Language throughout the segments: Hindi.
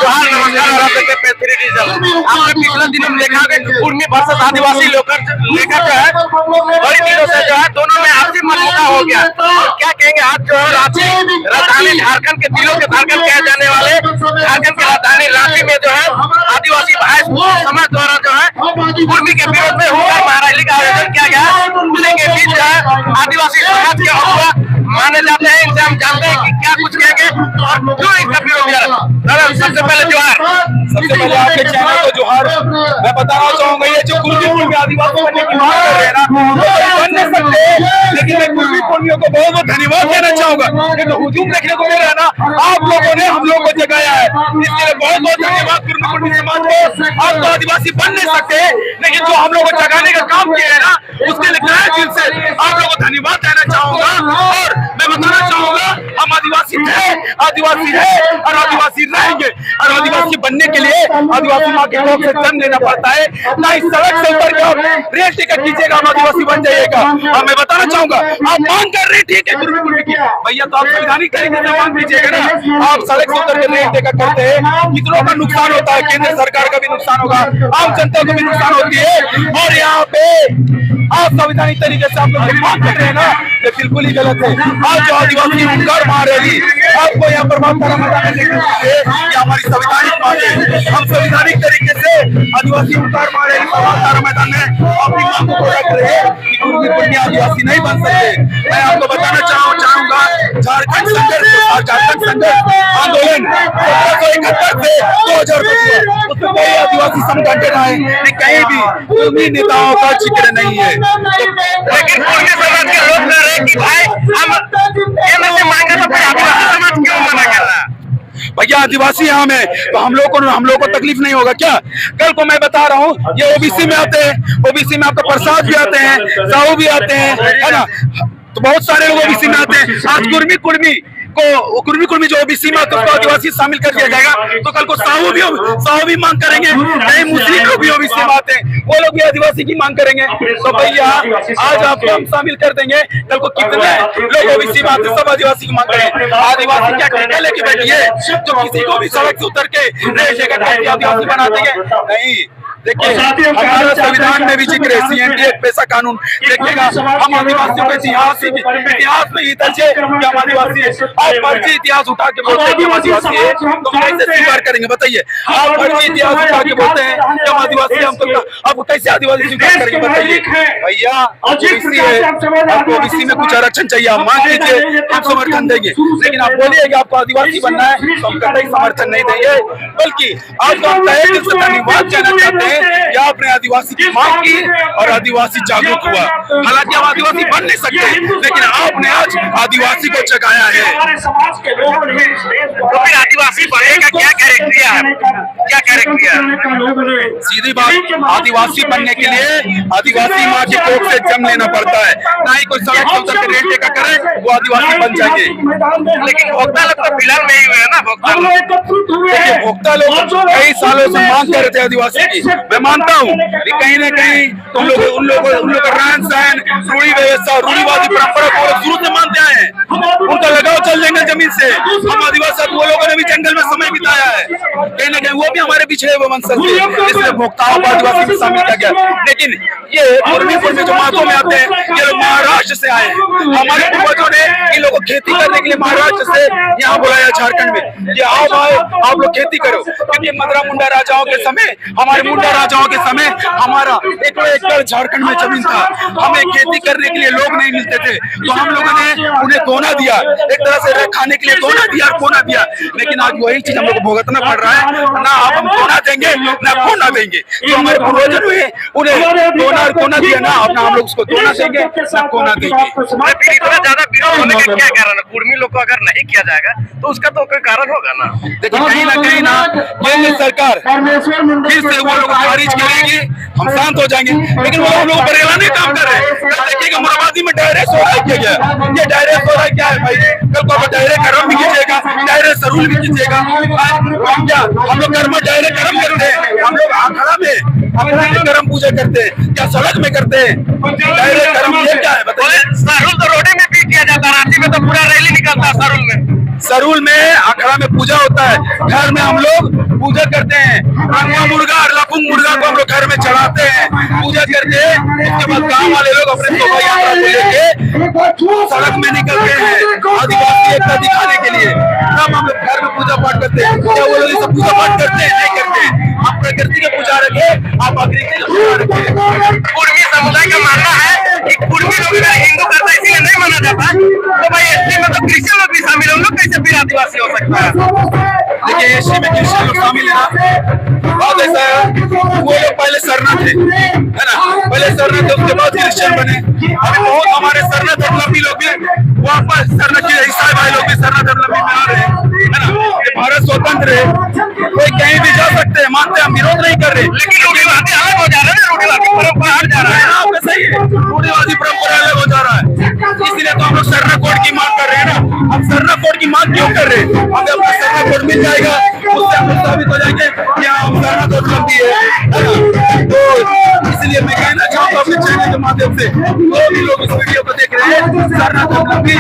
जोहार नमस्कार और आप देखते हैं P3 डिजिटल। आपने पिछले दिनों में देखा कि कुर्मी वर्सेस आदिवासी लेकर जो है बड़ी दिनों से जो है दोनों में आपसी मनमुटाव हो गया। और क्या कहेंगे आज जो है रांची राजधानी झारखंड के दिलों के धड़कन कहे जाने वाले झारखंड की राजधानी रांची में जो है आदिवासी भाई समाज द्वारा जो है कुर्मी के विरोध में हुक्का महारैली का आयोजन किया गया। उसी के बीच जो है आदिवासी समाज के अगुआ माने जाते हैं, इनसे हम जानते हैं कि क्या कुछ कहेंगे और क्यों इसका विरोध किया। सबसे पहले जोहार, सबसे पहले आपके चैनल को जोहार। मैं बताना चाहूंगा ये जो कुर्मी आदिवासी बनने की बात कर रहे हैं ना, वो बन नहीं सकते, लेकिन मैं कुर्मी कुर्मियों को बहुत बहुत धन्यवाद देना चाहूंगा। जो हुजूम देखने को मिल रहा है ना, आप लोगों ने हम लोग को जगाया है, इसके लिए बहुत बहुत धन्यवाद कुर्मी समाज को। आप तो आदिवासी बन नहीं सकते, लेकिन जो हम लोग को जगाने का काम किया है ना, उसके लिए तहे दिल से आप लोगों को धन्यवाद देना चाहूंगा। और मैं बताना चाहूंगा हम आदिवासी थे, आदिवासी है और आदिवासी रहेंगे। और आदिवासी बनने के लिए आदिवासी माँ के कोख से जन्म लेना पड़ता है, ना इस सड़क से उतर के रेल टिकट कीजिएगा हम आदिवासी बन जाइएगा। और मैं बताना चाहूंगा आप मांग कर रहे ठीक है कुर्मी की भैया, तो आप संवैधानिक तरीके से मांग कीजिएगा ना। आप सड़क से उतर के रेल टिकट करते हैं, कितनों का नुकसान होता है, केंद्र सरकार का भी नुकसान होगा, आम जनता को भी नुकसान होती है। और यहाँ पे आप संवैधानिक तरीके से आप लोग मांग कर रहे हैं ना, ये बिल्कुल ही गलत है। आज जो आदिवासी हुंकार मार रही आपको यहाँ पर बात करा मैदान ये हमारी संवैधानिक मांग है। हम संवैधानिक तरीके से आदिवासी हुंकार मार रही मैदान में अपनी मांग को रख रहे हैं कि कुर्मी आदिवासी नहीं बन सकते। मैं आपको बताना चाहूंगा झारखंड संघर्ष और झारखंड संघर्ष आंदोलन 1771 से 2000 उसमें कोई आदिवासी संगठन आए कहीं भी कुर्मी नेताओं का जिक्र नहीं है। लेकिन कुर्मी समाज के लोग कह रहे हैं कि भाई हम केंद्र से मांगे तो फिर आदिवासी समाज क्यों मना कर रहा है? भैया आदिवासी हम है तो हम लोग को तकलीफ नहीं होगा क्या? कल को मैं बता रहा हूँ ये ओबीसी में आते हैं, ओबीसी में आपका प्रसाद भी आते हैं, साहू भी आते हैं, है ना, तो बहुत सारे लोग ओबीसी में आते हैं। आज कुर्मी जो ओबीसी में आते हैं उसको आदिवासी शामिल कर दिया जाएगा, तो कल को साहू भी मांग करेंगे। कई मुस्लिम लोग भी ओबीसी में आते हैं, वो लोग भी आदिवासी की मांग करेंगे। तो भैया आज आपको हम शामिल कर देंगे, कल को कितने लोग ओबीसी में आते हैं सब आदिवासी की मांग करेंगे। आदिवासी क्या ठेका लेके बैठी है जो किसी को भी सड़क से उतर के रेल टिकट आदिवासी बना देंगे? नहीं, देखिए हमारा संविधान में भी जिक्र है सीएनडीए पैसा कानून देखिएगा। हम आदिवासियों के इतिहास में ही दर्ज है कि हम आदिवासी है। आप फर्जी इतिहास उठा के बोलते हैं कि हम आदिवासी है, तो कैसे स्वीकार करेंगे बताइए? आप फर्जी इतिहास उठा के बोलते हैं कि हम आदिवासी है, हम तो आप कैसे आदिवासी स्वीकार करेंगे बताइए? भैया ओबीसी है, आपको ओबीसी में कुछ आरक्षण चाहिए, आप मांग कीजिए, हम समर्थन देंगे। लेकिन आप बोलिएगा आपको आदिवासी बनना है तो हम कतई समर्थन नहीं देंगे, बल्कि आपको हम तहे दिल से धन्यवाद देना चाहते हैं कि आपने आदिवासी की मांग की और आदिवासी जागरूक हुआ। हालांकि हम आदिवासी बन नहीं सकते, लेकिन आपने आज आदिवासी को जगाया है। तो फिर आदिवासी बनेगा क्या क्राइटेरिया है? क्या क्राइटेरिया है? सीधी बात, आदिवासी बनने के लिए आदिवासी माँ के कोख से जन्म लेना पड़ता है, ना ही कोई सड़क से उतर के रेल टिकट करे वो आदिवासी बन जाएंगे। लेकिन भोक्ता लोग तो फिलहाल में ही हुए ना, भोक्ता लोग भोक्ता लोग कई सालों से मांग कर रहे थे आदिवासी की। मैं मानता हूँ कि कहीं न कहीं उन लोग का रहन सहन, रूढ़ी व्यवस्था, रूढ़ीवादी परंपरा को शुरू से मानते आए हैं, उनका लगाव चल जाएगा जमीन से। हम आदिवासी वो लोगों ने भी जंगल में समय बिताया है, कहीं न कहीं वो भी हमारे पिछड़े हुए वंशज थे, इसलिए भोक्ताओं को आदिवासी में शामिल किया गया। लेकिन ये कुर्मी जो मातों में आते हैं ये लोग महाराष्ट्र से आए हैं। हमारे पूर्वजों ने इन लोगों को खेती करने के लिए महाराष्ट्र से यहाँ बुलाया झारखंड में, ये आओ आप लोग खेती करो। क्योंकि मदरा मुंडा राजाओं के समय, हमारे मुंडा राजाओं के समय हमारा 1 एकड़ झारखंड में जमीन था, हमें खेती करने के लिए लोग नहीं मिलते थे, तो हम लोगों ने उन्हें कोना दिया, एक तरह से खाने के लिए कोना दिया। लेकिन आज वही चीज हम लोग को भुगतना पड़ रहा है, ना आप हम कोना देंगे ना कोना देंगे। जो हमारे पूर्वजों हुए उन्हें कोना दिया ना, अपना हम लोग उसको कोना देंगे ना कोना देंगे। फिर इतना ज्यादा विरोध होने का क्या कारण है? कुर्मी लोग को अगर नहीं किया जाएगा तो उसका तो कोई कारण होगा ना। देखिए कहीं ना केंद्र सरकार फिर से वो लोग खारिज करेगी, हम शांत हो जाएंगे, लेकिन वो लोग बरेलाने काम कर रहे हैं। देखिएगा मोराबादी में डायरेक्ट हो रहा है क्या? ये डायरेक्ट हो रहा है क्या है भाई? कल को डायरेक्ट कर्म भी कीजिएगा, डायरेक्ट सरूल भी कीजिएगा। हम लोग कर्म डायरेक्ट कर्म करते हैं, हम लोग आखड़ा में कर्म पूजा करते हैं, क्या सड़क में करते हैं? डायरेक्ट कर्म ये क्या है बताइए? सरूल तो रोडे में भी किया जाता है, रांची में तो पूरा रैली निकलता है सरूल में। सरूल में अखड़ा में पूजा होता है, घर में हम लोग पूजा करते हैं, रंगा मुर्गा और लपुंग मुर्गा को हम लोग घर में चढ़ाते हैं, पूजा करते हैं। उसके बाद गांव वाले लोग अपने शोभा यात्रा को लेके सड़क में निकलते हैं आदिवासी एकता दिखाने के लिए। तब हम लोग घर में पूजा पाठ करते हैं। क्या वो लोग सब पूजा पाठ करते हैं? नहीं करते। आप प्रकृति के पूजा रखे, आप आकृति के पूजा रखे। कुर्मी समुदाय का मानना है कि कुर्मी लोग अगर हिंदू करता है इसीलिए नहीं माना जाता, तो भाई एसटी में तो क्रिश्चियन लोग भी शामिल है, उन लोग कैसे फिर आदिवासी हो सकता है? देखिए एसटी में क्रिश्चियन लोग शामिल है ना, बात ऐसा है वो लोग पहले सरना थे, है ना, पहले सरना थे, उसके बाद क्रिश्चियन बने। अभी बहुत हमारे सरना धर्मावलंबी लोग भी वापस सरना के ईसाई भाई लोग भी सरना धर्मावलंबी में आ रहे हैं, है ना। ये भारत स्वतंत्र है, कोई कहीं भी जा सकते हैं, मानते हैं, हम विरोध नहीं कर रहे, लेकिन रूढ़िवादी अलग हो जा रहा है ना, रूढ़िवादी परंपरा हट जा रहा है। आपका सही है, रूढ़िवादी परंपरा अलग हो जा रहा है, इसीलिए तो हम लोग सरना कोड की मांग कर रहे हैं ना। हम सरना कोड की मांग क्यों कर रहे हैं? हमें अपना सरना कोड मिल जाएगा, उससे हम लोग साबित हो जाएंगे कि हम सरना कोड लंबी है। तो इसलिए मैं कहना चाहूंगा अपने चैनल के माध्यम से, जो भी लोग इस वीडियो को देख रहे हैं, सरना कोड लंबी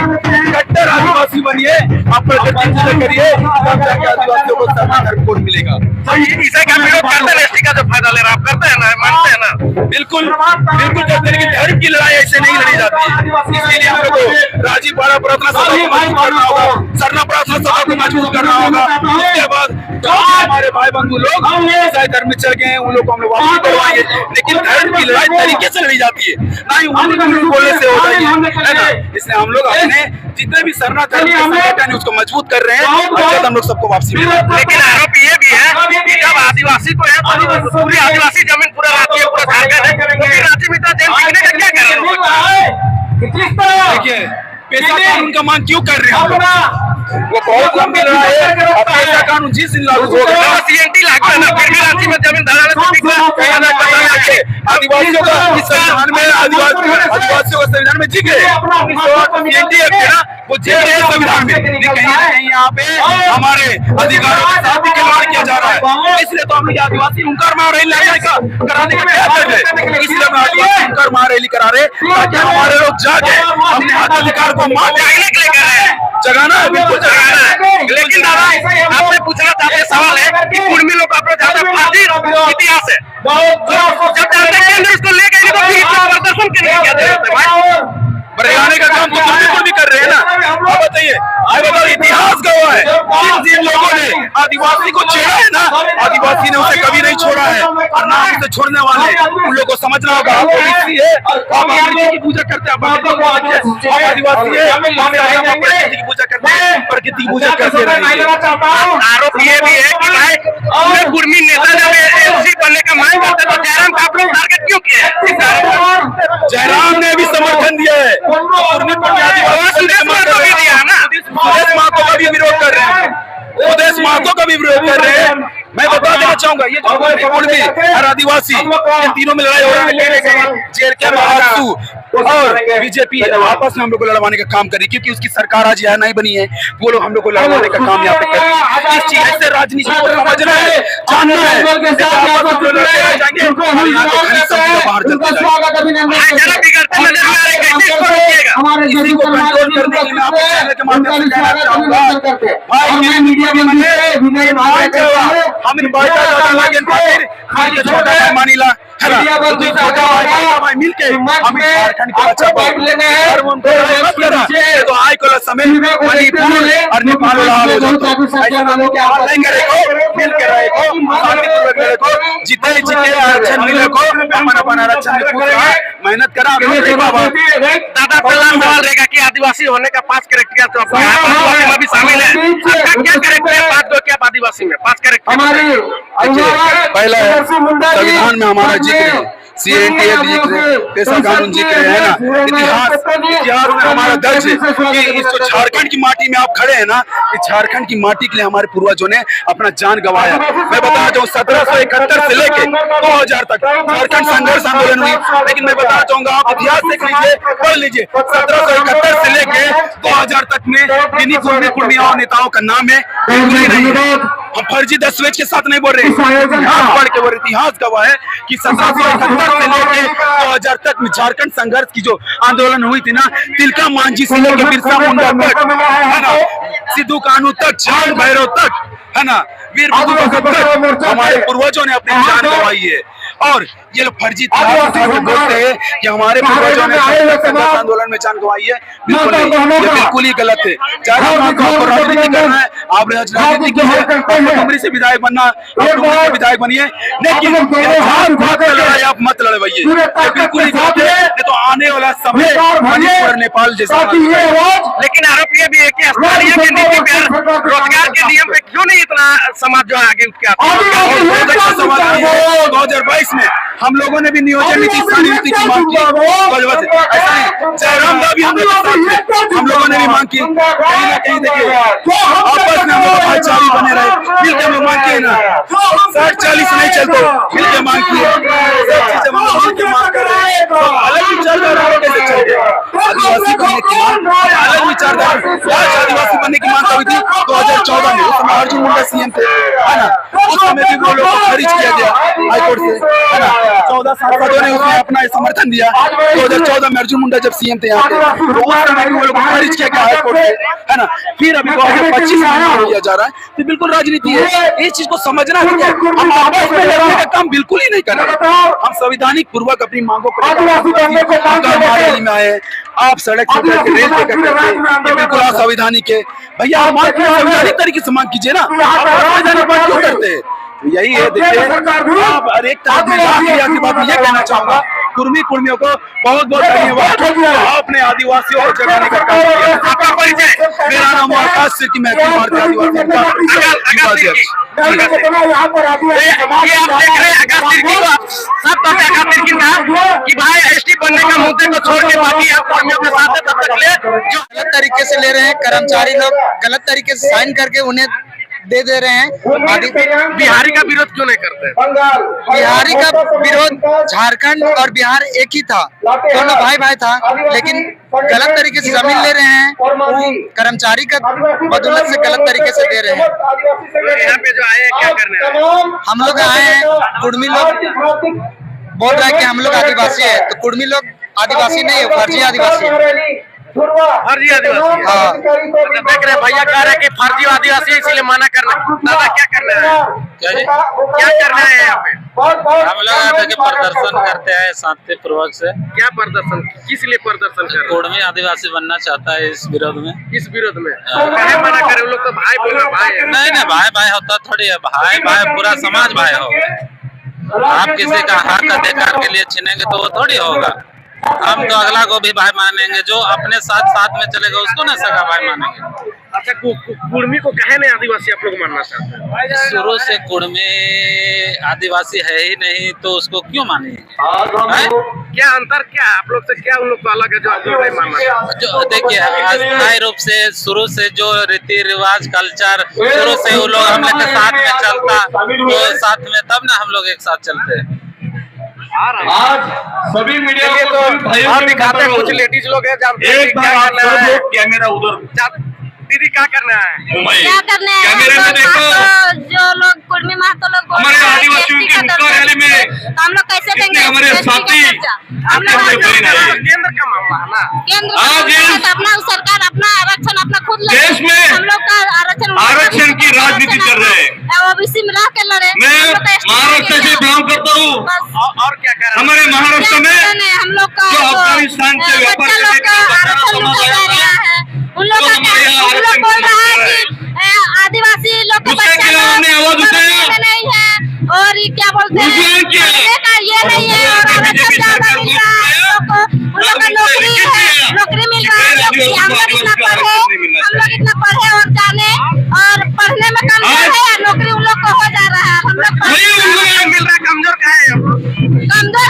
कट्टर आदिवासी बनिए, आप प्रकृति पूजा करिए, तब जाके आदिवासियों को सरना धर्म कोड मिलेगा। तो ईसाई का विरोध करते हैं, एसटी का जो फायदा ले रहा है, आप करते हैं ना, मानते हैं ना? बिल्कुल बिल्कुल करते हैं, लेकिन धर्म की लड़ाई ऐसे नहीं लड़ी जाती है। इसलिए हम लोग को राजीव पाड़ा प्रार्थना सभा को मजबूत करना होगा, सरना प्रार्थना सभा को मजबूत करना होगा। उसके बाद जो हमारे भाई बंधु लोग ईसाई धर्म में चल गए हैं, उन लोग को हम लोग वापस करवाएंगे। लेकिन धर्म की लड़ाई तरीके से लड़ी जाती है, ना ही उन्हीं बोलने से हो जाएगी, है ना। इसलिए हम लोग अपने जितने भी सरना धर्म के संगठन है उसको मजबूत कर रहे हैं, और हम लोग सबको वापसी मिलेगा। लेकिन आरोप ये भी है कि जब आदिवासी को है तो पूरी आदिवासी जमीन पूरा रांची है, पूरा झारखंड है, तो फिर रांची में जेल टिकने का क्या करें? देखिए पेशा कानून का मांग क्यों कर रहे हैं हम लोग? वो बहुत लंबी लड़ाई है, और पेशा कानून जिस दिन लागू होगा, सीएनटी लागू है ना, फिर भी रांची में जमीन धराने से आदिवासियों का इस संविधान में आदिवासियों का संविधान में जिक्र है, सीएनटी एक्ट है ना, वो जिक्र है संविधान में। कहीं ना कहीं यहाँ पे हमारे अधिकारों के साथ भी खिलवाड़ किया जा रहा है। इसलिए तो हम लोग आदिवासी हुंकार महारैली कराने का प्रयास कर रहे हैं। इसलिए हम आदिवासी हुंकार महारैली करा रहे हैं ताकि हमारे लोग जाके अपने हक अधिकार को मान जागने के लिए कर रहे हैं, जगाना है, बिल्कुल जगाना है। लेकिन दादा आपसे पूछना चाहते सवाल है कि कुर्मी लोग आप लोग ज्यादा प्राचीन इतिहास है, जब जाते केंद्र इसको ले गए तो फिर प्रदर्शन के लिए क्या जरूरत है भाई? बरगाने का काम तो कुर्मी भी कर रहे हैं ना। आप बताइए, आप बताओ, इतिहास गवाह है जिन लोगों ने आदिवासी को छेड़ा है ना, आदिवासी ने उसे कभी नहीं छोड़ा है, और ना उसे छोड़ने वाले। उन लोगों को समझना होगा, आप आदिवासी है, आप आदिवासी की पूजा करते हैं, आप आदिवासी है, हम प्रकृति की पूजा करते हैं, प्रकृति की पूजा करते रहेंगे। आरोप ये भी है कि भाई कुर्मी नेता जब एमसी बनने का मांग करते तो जयराम का आप लोग टारगेट क्यों किया? जयराम ने भी समर्थन दिया है, सुदेश महतो का भी विरोध कर रहे हैं, सुदेश महतो का भी विरोध कर रहे हैं। मैं बता देना चाहूंगा, ये जो कुर्मी और आदिवासी इन तीनों में लड़ाई हो रही है, जेरके महासू और बीजेपी आपस में हम लोग को लड़वाने का काम करी, क्योंकि उसकी सरकार आज यहाँ नहीं बनी है, वो लोग हम लोग को लड़वाने का काम यहाँ पे कर रहे हैं। इस चीज से राजनीति को समझना है, जानना है, बाहर इसी को कंट्रोल करने के लिए आपके चैनल के माध्यम से कहना चाहूंगा, हम इन छोटा मानीला है ना, मिलके हम झारखंड के बच्चा तो आय को समय मणिपुर और नेपाल मिल के रहे को जितने जितने आरक्षण मिले को अपन आरक्षण मेहनत करा। दादा पहला सवाल रहेगा कि आदिवासी होने का 5 कैरेक्टर तो आदिवासी में भी शामिल है, आपका क्या कैरेक्टर है 5 को क्या आदिवासी में 5 कैरेक्टर? पहला संविधान में हमारा जिक्र है, सीएनटी एक्ट जिक्र है, पेशा कानून जिक्र है ना, इतिहास में हमारा दर्ज है कि इस जो झारखंड की माटी में आप खड़े हैं ना, इस झारखंड की माटी के लिए हमारे पूर्वजों ने अपना जान गंवाया। मैं बताना चाहूँ 1771 से लेके 2000 तक झारखंड संघर्ष आंदोलन हुई, लेकिन मैं बताना चाहूंगा आप इतिहास देख लीजिए, पढ़ लीजिए, 1771 से लेके 2000 तक में किन्हीं कुर्मियों नेताओं का नाम है बिल्कुल ही नहीं है। हम फर्जी दस्तावेज के साथ नहीं बोल रहे, इतिहास पढ़ के बोल रहे। इतिहास गवाह है कि 1771 से लेके 2000 तक में झारखंड संघर्ष की जो आंदोलन हुई थी ना, तिलका मांझी से लेके बिरसा मुंडा तक, है ना, सिद्धू कान्हू तक, चांद भैरव तक, है ना, वीर बुद्धू भगत तक, हमारे पूर्वजों ने अपनी जान गंवाई है। और ये लोग फर्जी बोलते हैं कि हमारे पूर्वजों ने आंदोलन में जान गंवाई है। बिल्कुल नहीं, ये बिल्कुल ही गलत है। चाहे आपको राजनीति करना है, आप राजनीति की है, आपको डुमरी से विधायक बनना, आप डुमरी से विधायक बनिए, लेकिन लड़ाई आप मत लड़े भैया, ये बिल्कुल ही गलत है। ये तो आने वाला समय मणिपुर नेपाल जैसा। लेकिन आरोप ये भी है कि स्थानीय के नीति पे, रोजगार के नियम पे क्यों नहीं इतना समाज जो है आगे उठ के आता है? 2022 में हम लोगों ने भी नियोजन नीति स्थानीय नीति की मांग की, ऐसा नहीं, जयराम का भी हम लोगों ने भी मांग की। कहीं ना कहीं देखिए आपस में हम लोग भाईचारे बने रहे, मिलकर हम लोग मांग किए ना, 60-40 नहीं चलते, मिलकर मांग किए, सब चीजें मिलकर मांग कर रहे हैं। तो अलग विचारधारा कैसे चल गया? आदिवासी बनने की मांग, अलग विचारधारा, आदिवासी बनने की मांग कभी थी 2014 में, उस समय अर्जुन मुंडा सीएम थे, है ना, उस समय भी वो लोग को खारिज किया गया हाईकोर्ट से, है ना, 14 सांसदों ने उसमें अपना समर्थन दिया। 2014 में अर्जुन मुंडा जब सीएम थे यहाँ पे, तो उस समय भी वो लोग को खारिज किया गया हाईकोर्ट से, है ना। फिर अभी 2025 में किया जा रहा है, तो बिल्कुल राजनीति है, इस चीज को समझना है। हम आपस में लड़ने का काम बिल्कुल ही नहीं कर रहे, हम संवैधानिक पूर्वक अपनी मांगों को में आए। आप सड़क से रेल पे करते, बिल्कुल असंवैधानिक है भैया। आप संवैधानिक तरीके से मांग कीजिए ना, आप असंवैधानिक मांग क्यों करते हैं? तो यही है, देखिए आप हर एक तरफ में आखिरी बात मैं ये कहना चाहूंगा, कुर्मी कुर्मियों को बहुत बहुत धन्यवाद, आपने आदिवासियों को जगाने का काम किया। आपका परिचय? मेरा नाम आकाश सिंह, मैं भारतीय आदिवासी उपाध्यक्ष। ये आप देख रहे हैं कि भाई एसटी बनने का मुद्दे को छोड़ के बाकी आप कर्मियों के साथ है, तब तक ले जो गलत तरीके से ले रहे हैं, कर्मचारी लोग गलत तरीके से साइन करके उन्हें दे दे रहे हैं। बिहारी का विरोध क्यों नहीं करते? बिहारी का विरोध, झारखंड और बिहार एक ही था, दोनों भाई भाई था, लेकिन गलत तरीके से जमीन ले रहे हैं, कर्मचारी का बदौलत से गलत तरीके से दे रहे हैं। यहाँ पे जो आए हैं क्या करने आए? हम लोग आए हैं, कुर्मी लोग बोल रहा है कि हम लोग आदिवासी है, तो कुर्मी लोग आदिवासी नहीं है, फर्जी आदिवासी है। फर्जी आदिवासी? हाँ। देख रहे भैया कह रहे हैं कि फर्जी आदिवासी, इसीलिए मना करना। दादा क्या करना है? क्या करना है यहाँ पे? हम लोग यहाँ पे प्रदर्शन करते हैं शांतिपूर्वक से। क्या प्रदर्शन, किस लिए प्रदर्शन कर रहे हैं? कुर्मी आदिवासी बनना चाहता है इस विरोध में। इस विरोध में काहे मना करे? वो लोग तो भाई बोल रहे, भाई है। नहीं भाई भाई होता थोड़ी है, भाई भाई पूरा समाज भाई हो। आप किसी का हक अधिकार के लिए छीनेंगे तो वो थोड़ी होगा। हम तो अगला को भी भाई मानेंगे, जो अपने साथ में चलेगा उसको ना सगा भाई मानेंगे। अच्छा, कुर्मी को कहे नहीं आदिवासी आप लोग मानना चाहते हैं? शुरू से कुर्मी आदिवासी है ही नहीं, तो उसको क्यों मानेंगे? क्या अंतर, क्या आप लोग से क्या उन लोग को अलग है जो आप लोग नहीं मानना? जो देखिए अस्थायी रूप से शुरू से जो रीति रिवाज कल्चर शुरू से वो लोग हम लोग के साथ में चलता, तो साथ में तब ना हम लोग एक साथ चलते हैं। आज सभी मीडिया तो और दिखाते हैं, कुछ लेडीज लोग हैं जानते हैं क्या करना है। कैमरा उधर दीदी क्या करना है? क्या करने हैं? कैमरे में देखो, जो लोग कुर्मी महतो लोग हमारे आदिवासियों की मुक्का रैली में हम लोग कैसे देंगे? हमारे साथी हम लोग केंद्र का मामला है ना, केंद्र अपना सरकार अपना आरक्षण अपना खुद ले, देश में हम लोग का आरक्षण की राजनीति कर रहे हैं। ओबीसी में रह के लड़े। मैं महाराष्ट्र से बिलोंग करता हूँ, और क्या कर रहे हैं? हमारे महाराष्ट्र में हम लोग का जो अफगानिस्तान से व्यापार उन लोग बोल रहा है कि आदिवासी लोग को आवाज उठाया नहीं है, और ये क्या बोलते हैं ये नहीं है, और आरक्षण ज्यादा मिल रहा है उन लोग का नौकरी मिल रहा है। हम लोग इतना पढ़े और जाने और पढ़ने में कम है, नौकरी उन लोग को हो जा रहा है। हम लोग मिल रहा है, कमजोर का है, कमजोर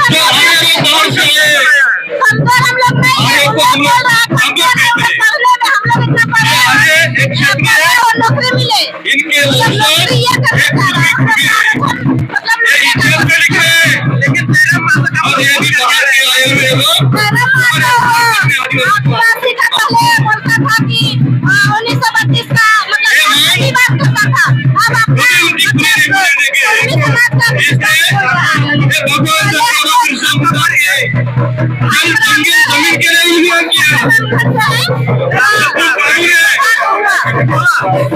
हम लोग नहीं है, बोल रहा है कमजोर है, पढ़ने में हम लोग इतना पढ़े और नौकरी मिले, नौकरी ये करना चाह रहा है, लेकिन तेरा माता आदिवासी का पहले बोलता था कि 1932 का मतलब मिलता था, अब अपना उनकी पूरी समाज का भगवान जमीन के लिए यूनियन किया हाँ।